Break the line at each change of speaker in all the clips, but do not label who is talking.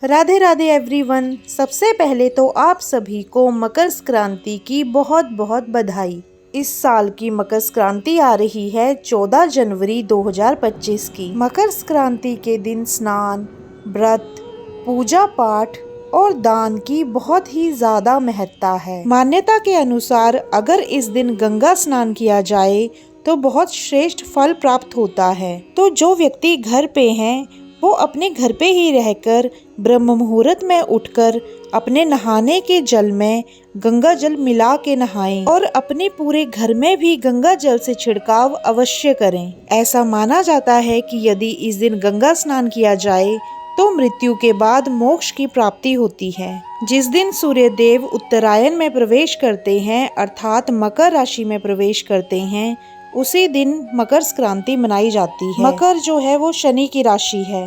Radhe Radhe everyone. सबसे पहले तो आप सभी को मकर संक्रांति की बहुत बहुत बधाई। इस साल की मकर संक्रांति आ रही है 14 जनवरी 2025 की। मकर संक्रांति के दिन स्नान, व्रत, पूजा पाठ और दान की बहुत ही ज्यादा महत्ता है। मान्यता के अनुसार अगर इस दिन गंगा स्नान किया जाए तो बहुत श्रेष्ठ फल प्राप्त होता है। तो जो व्यक्ति घर पे हैं वो अपने घर पे ही रहकर ब्रह्म मुहूर्त में उठकर अपने नहाने के जल में गंगा जल मिला के नहाएं और अपने पूरे घर में भी गंगा जल से छिड़काव अवश्य करें। ऐसा माना जाता है कि यदि इस दिन गंगा स्नान किया जाए तो मृत्यु के बाद मोक्ष की प्राप्ति होती है। जिस दिन सूर्य देव उत्तरायण में प्रवेश करते हैं अर्थात मकर राशि में प्रवेश करते हैं, उसी दिन मकर संक्रांति मनाई जाती है। मकर जो है वो शनि की राशि है।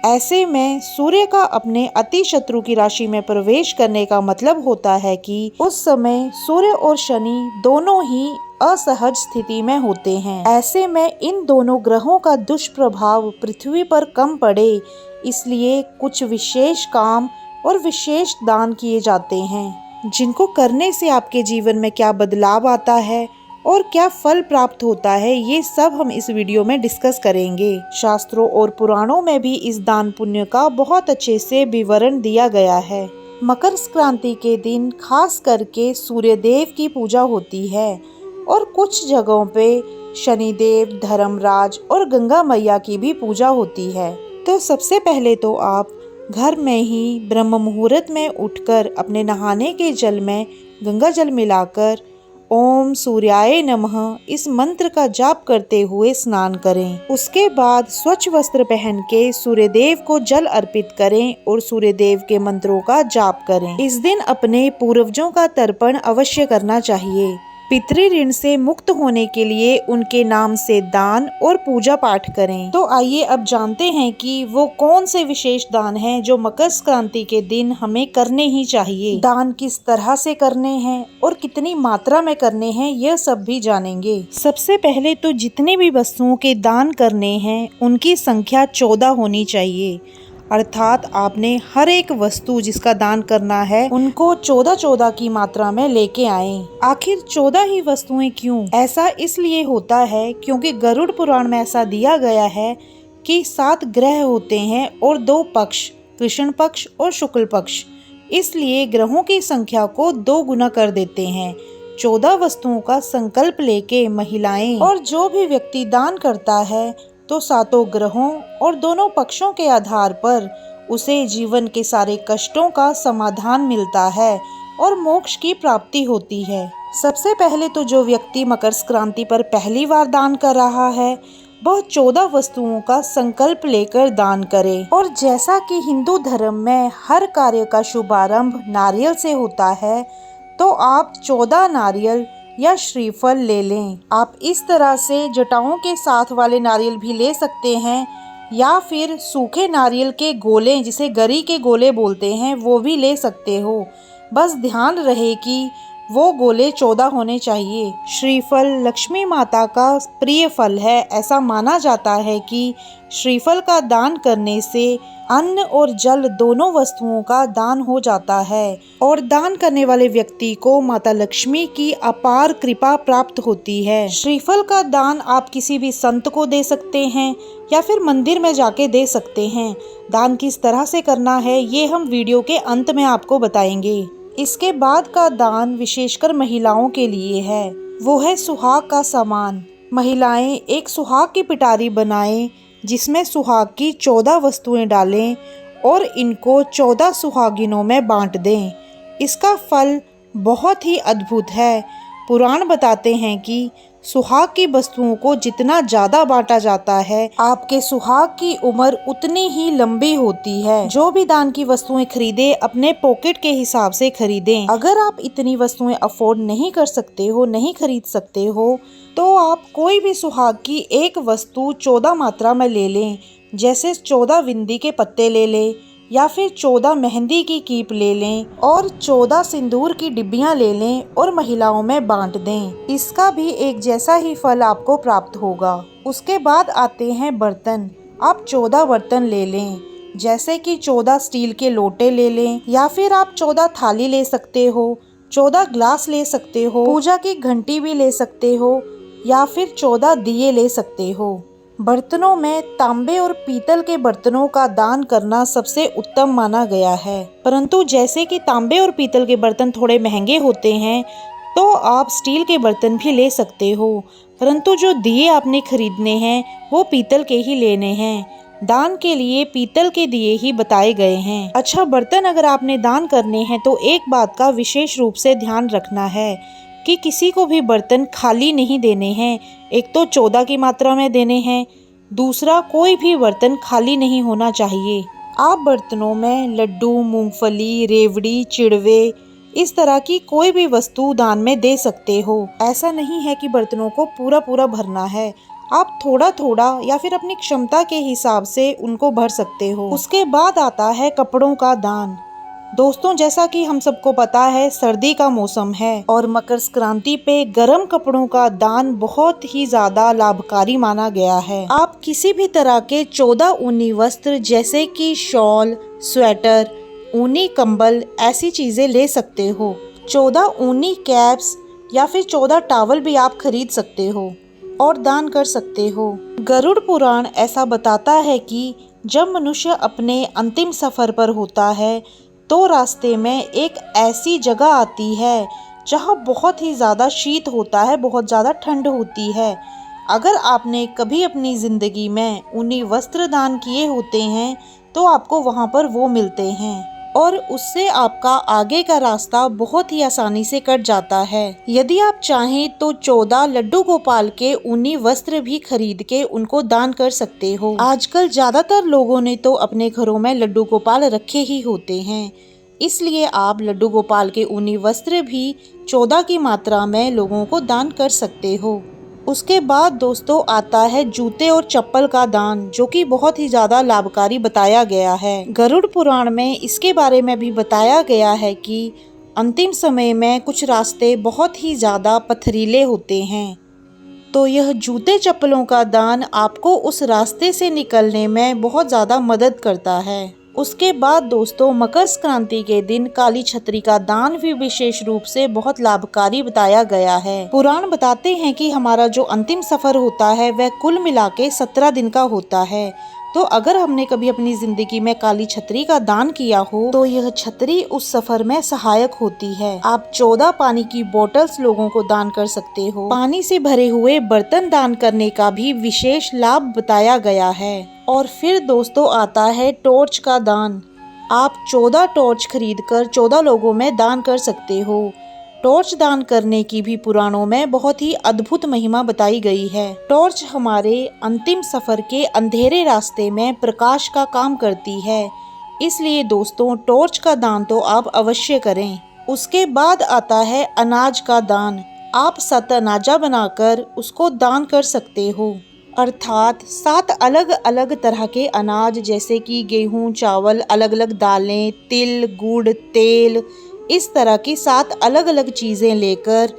ऐसे में सूर्य का अपने अति शत्रु की राशि में प्रवेश करने का मतलब होता है कि उस समय सूर्य और शनि दोनों ही असहज स्थिति में होते हैं। ऐसे में इन दोनों ग्रहों का दुष्प्रभाव पृथ्वी पर कम पड़े, इसलिए कुछ विशेष काम और विशेष दान किए जाते हैं, जिनको करने से आपके जीवन में क्या बदलाव आता है और क्या फल प्राप्त होता है, ये सब हम इस वीडियो में डिस्कस करेंगे। शास्त्रों और पुराणों में भी इस दान पुण्य का बहुत अच्छे से विवरण दिया गया है। मकर संक्रांति के दिन खास करके सूर्य देव की पूजा होती है और कुछ जगहों पे शनिदेव, धर्मराज और गंगा मैया की भी पूजा होती है। तो सबसे पहले तो आप घर में ही ब्रह्म मुहूर्त में उठकर अपने नहाने के जल में गंगा जल मिलाकर ओम सूर्याय नमः इस मंत्र का जाप करते हुए स्नान करें। उसके बाद स्वच्छ वस्त्र पहन के सूर्य देव को जल अर्पित करें और सूर्य देव के मंत्रों का जाप करें। इस दिन अपने पूर्वजों का तर्पण अवश्य करना चाहिए। पितृ ऋण से मुक्त होने के लिए उनके नाम से दान और पूजा पाठ करें। तो आइए अब जानते हैं कि वो कौन से विशेष दान हैं जो मकर संक्रांति के दिन हमें करने ही चाहिए। दान किस तरह से करने हैं और कितनी मात्रा में करने हैं, यह सब भी जानेंगे। सबसे पहले तो जितने भी वस्तुओं के दान करने हैं उनकी संख्या 14 होनी चाहिए। अर्थात आपने हर एक वस्तु जिसका दान करना है उनको 14 की मात्रा में लेके आए। आखिर 14 ही वस्तुएं क्यों? ऐसा इसलिए होता है क्योंकि गरुड़ पुराण में ऐसा दिया गया है कि 7 ग्रह होते हैं और 2 पक्ष, कृष्ण पक्ष और शुक्ल पक्ष, इसलिए ग्रहों की संख्या को 2 गुना कर देते हैं। 14 वस्तुओं का संकल्प लेके महिलाएं और जो भी व्यक्ति दान करता है तो 7 ग्रहों और दोनों पक्षों के आधार पर उसे जीवन के सारे कष्टों का समाधान मिलता है और मोक्ष की प्राप्ति होती है। सबसे पहले तो जो व्यक्ति मकर संक्रांति पर पहली बार दान कर रहा है वह 14 वस्तुओं का संकल्प लेकर दान करे। और जैसा कि हिंदू धर्म में हर कार्य का शुभारंभ नारियल से होता है, तो आप 14 नारियल या श्रीफल ले लें। आप इस तरह से जटाओं के साथ वाले नारियल भी ले सकते हैं या फिर सूखे नारियल के गोले, जिसे गरी के गोले बोलते हैं, वो भी ले सकते हो। बस ध्यान रहे कि वो गोले 14 होने चाहिए। श्रीफल लक्ष्मी माता का प्रिय फल है। ऐसा माना जाता है कि श्रीफल का दान करने से अन्न और जल दोनों वस्तुओं का दान हो जाता है और दान करने वाले व्यक्ति को माता लक्ष्मी की अपार कृपा प्राप्त होती है। श्रीफल का दान आप किसी भी संत को दे सकते हैं या फिर मंदिर में जाके दे सकते हैं। दान किस तरह से करना है ये हम वीडियो के अंत में आपको बताएंगे। इसके बाद का दान विशेषकर महिलाओं के लिए है, वो है सुहाग का सामान। महिलाएं एक सुहाग की पिटारी बनाएं जिसमें सुहाग की 14 वस्तुएं डालें और इनको 14 सुहागिनों में बांट दें। इसका फल बहुत ही अद्भुत है। पुराण बताते हैं कि सुहाग की वस्तुओं को जितना ज्यादा बांटा जाता है, आपके सुहाग की उम्र उतनी ही लंबी होती है। जो भी दान की वस्तुएं खरीदे अपने पॉकेट के हिसाब से खरीदें। अगर आप इतनी वस्तुएं अफोर्ड नहीं कर सकते हो, नहीं खरीद सकते हो, तो आप कोई भी सुहाग की एक वस्तु 14 मात्रा में ले लें। जैसे 14 बिंदी के पत्ते ले लें या फिर 14 मेहंदी की कीप ले लें और 14 सिंदूर की डिब्बियां ले लें और महिलाओं में बांट दें। इसका भी एक जैसा ही फल आपको प्राप्त होगा। उसके बाद आते हैं बर्तन। आप 14 बर्तन ले लें। जैसे कि 14 स्टील के लोटे ले लें, या फिर आप 14 थाली ले सकते हो, 14 ग्लास ले सकते हो, पूजा की घंटी भी ले सकते हो, या फिर 14 दिए ले सकते हो। बर्तनों में तांबे और पीतल के बर्तनों का दान करना सबसे उत्तम माना गया है, परंतु जैसे कि तांबे और पीतल के बर्तन थोड़े महंगे होते हैं, तो आप स्टील के बर्तन भी ले सकते हो, परंतु जो दिए आपने खरीदने हैं वो पीतल के ही लेने हैं। दान के लिए पीतल के दिए ही बताए गए हैं। अच्छा, बर्तन अगर आपने दान करने हैं तो एक बात का विशेष रूप से ध्यान रखना है कि किसी को भी बर्तन खाली नहीं देने हैं। एक तो 14 की मात्रा में देने हैं, दूसरा कोई भी बर्तन खाली नहीं होना चाहिए। आप बर्तनों में लड्डू, मूंगफली, रेवड़ी, चिड़वे, इस तरह की कोई भी वस्तु दान में दे सकते हो। ऐसा नहीं है कि बर्तनों को पूरा पूरा भरना है, आप थोड़ा थोड़ा या फिर अपनी क्षमता के हिसाब से उनको भर सकते हो। उसके बाद आता है कपड़ों का दान। दोस्तों, जैसा कि हम सबको पता है सर्दी का मौसम है और मकर संक्रांति पे गर्म कपड़ों का दान बहुत ही ज्यादा लाभकारी माना गया है। आप किसी भी तरह के 14 ऊनी वस्त्र जैसे कि शॉल, स्वेटर, ऊनी कंबल, ऐसी चीजें ले सकते हो। 14 ऊनी कैप्स या फिर 14 टॉवल भी आप खरीद सकते हो और दान कर सकते हो। गरुड़ पुराण ऐसा बताता है कि जब मनुष्य अपने अंतिम सफर पर होता है तो रास्ते में एक ऐसी जगह आती है जहाँ बहुत ही ज़्यादा शीत होता है, बहुत ज़्यादा ठंड होती है। अगर आपने कभी अपनी ज़िंदगी में ऊनी वस्त्र दान किए होते हैं तो आपको वहाँ पर वो मिलते हैं और उससे आपका आगे का रास्ता बहुत ही आसानी से कट जाता है। यदि आप चाहें तो 14 लड्डू गोपाल के ऊनी वस्त्र भी खरीद के उनको दान कर सकते हो। आजकल ज्यादातर लोगों ने तो अपने घरों में लड्डू गोपाल रखे ही होते हैं, इसलिए आप लड्डू गोपाल के ऊनी वस्त्र भी 14 की मात्रा में लोगों को दान कर सकते हो। उसके बाद दोस्तों आता है जूते और चप्पल का दान, जो कि बहुत ही ज़्यादा लाभकारी बताया गया है। गरुड़ पुराण में इसके बारे में भी बताया गया है कि अंतिम समय में कुछ रास्ते बहुत ही ज़्यादा पथरीले होते हैं, तो यह जूते चप्पलों का दान आपको उस रास्ते से निकलने में बहुत ज़्यादा मदद करता है। उसके बाद दोस्तों मकर संक्रांति के दिन काली छतरी का दान भी विशेष रूप से बहुत लाभकारी बताया गया है। पुराण बताते हैं कि हमारा जो अंतिम सफर होता है वह कुल मिला के 17 दिन का होता है, तो अगर हमने कभी अपनी जिंदगी में काली छतरी का दान किया हो तो यह छतरी उस सफर में सहायक होती है। आप 14 पानी की बोतल्स लोगों को दान कर सकते हो। पानी से भरे हुए बर्तन दान करने का भी विशेष लाभ बताया गया है। और फिर दोस्तों आता है टॉर्च का दान। आप 14 टॉर्च खरीदकर 14 लोगों में दान कर सकते हो। टॉर्च दान करने की भी पुराणों में बहुत ही अद्भुत महिमा बताई गई है। टॉर्च हमारे अंतिम सफर के अंधेरे रास्ते में प्रकाश का काम करती है, इसलिए दोस्तों टॉर्च का दान तो आप अवश्य करें। उसके बाद आता है अनाज का दान। आप 7 अनाजा बनाकर उसको दान कर सकते हो, अर्थात 7 अलग अलग तरह के अनाज जैसे कि गेहूं, चावल, अलग अलग दालें, तिल, गुड़, तेल, इस तरह की 7 अलग अलग चीज़ें लेकर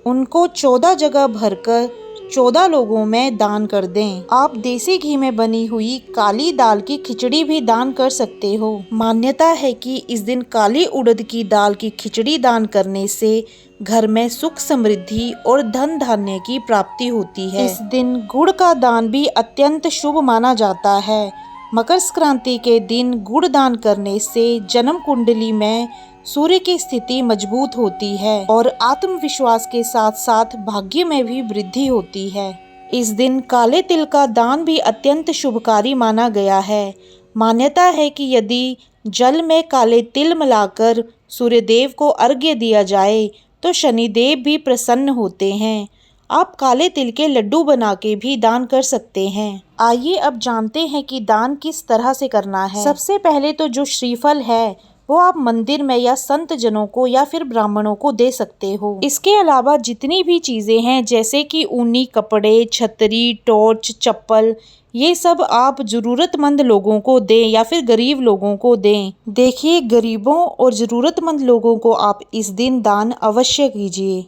उनको 14 जगह भरकर 14 लोगों में दान कर दें। आप देसी घी में बनी हुई काली दाल की खिचड़ी भी दान कर सकते हो। मान्यता है कि इस दिन काली उड़द की दाल की खिचड़ी दान करने से घर में सुख, समृद्धि और धन धान्य की प्राप्ति होती है। इस दिन गुड़ का दान भी अत्यंत शुभ माना जाता है। मकर संक्रांति के दिन गुड़ दान करने से जन्म कुंडली में सूर्य की स्थिति मजबूत होती है और आत्मविश्वास के साथ साथ भाग्य में भी वृद्धि होती है। इस दिन काले तिल का दान भी अत्यंत शुभकारी माना गया है। मान्यता है कि यदि जल में काले तिल मिलाकर सूर्यदेव को अर्घ्य दिया जाए तो शनिदेव भी प्रसन्न होते हैं। आप काले तिल के लड्डू बना के भी दान कर सकते हैं। आइए अब जानते हैं कि दान किस तरह से करना है। सबसे पहले तो जो श्रीफल है वो आप मंदिर में या संत जनों को या फिर ब्राह्मणों को दे सकते हो। इसके अलावा जितनी भी चीजें हैं जैसे कि ऊनी कपड़े, छतरी, टॉर्च, चप्पल, ये सब आप जरूरतमंद लोगों को दें या फिर गरीब लोगों को दें। देखिए, गरीबों और जरूरतमंद लोगों को आप इस दिन दान अवश्य कीजिए।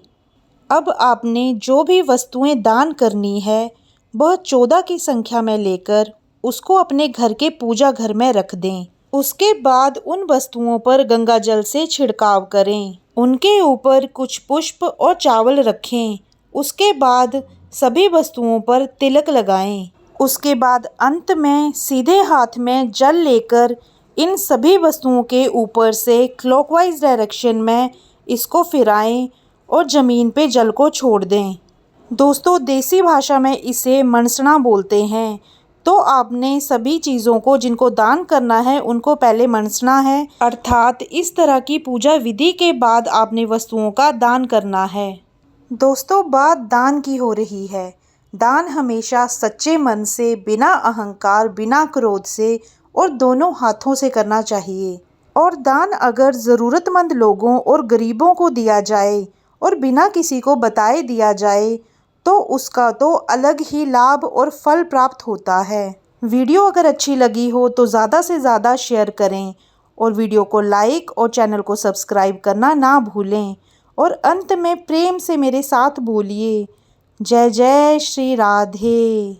अब आपने जो भी वस्तुएं दान करनी है वह 14 की संख्या में लेकर उसको अपने घर के पूजा घर में रख दें। उसके बाद उन वस्तुओं पर गंगा जल से छिड़काव करें। उनके ऊपर कुछ पुष्प और चावल रखें। उसके बाद सभी वस्तुओं पर तिलक लगाएं। उसके बाद अंत में सीधे हाथ में जल लेकर इन सभी वस्तुओं के ऊपर से क्लॉकवाइज डायरेक्शन में इसको फिराएं और ज़मीन पे जल को छोड़ दें। दोस्तों, देसी भाषा में इसे मनसना बोलते हैं। तो आपने सभी चीज़ों को जिनको दान करना है उनको पहले मनसना है, अर्थात इस तरह की पूजा विधि के बाद आपने वस्तुओं का दान करना है। दोस्तों, बात दान की हो रही है। दान हमेशा सच्चे मन से, बिना अहंकार, बिना क्रोध से और दोनों हाथों से करना चाहिए। और दान अगर ज़रूरतमंद लोगों और गरीबों को दिया जाए और बिना किसी को बताए दिया जाए तो उसका तो अलग ही लाभ और फल प्राप्त होता है। वीडियो अगर अच्छी लगी हो तो ज़्यादा से ज़्यादा शेयर करें और वीडियो को लाइक और चैनल को सब्सक्राइब करना ना भूलें। और अंत में प्रेम से मेरे साथ बोलिए, जय जय श्री राधे।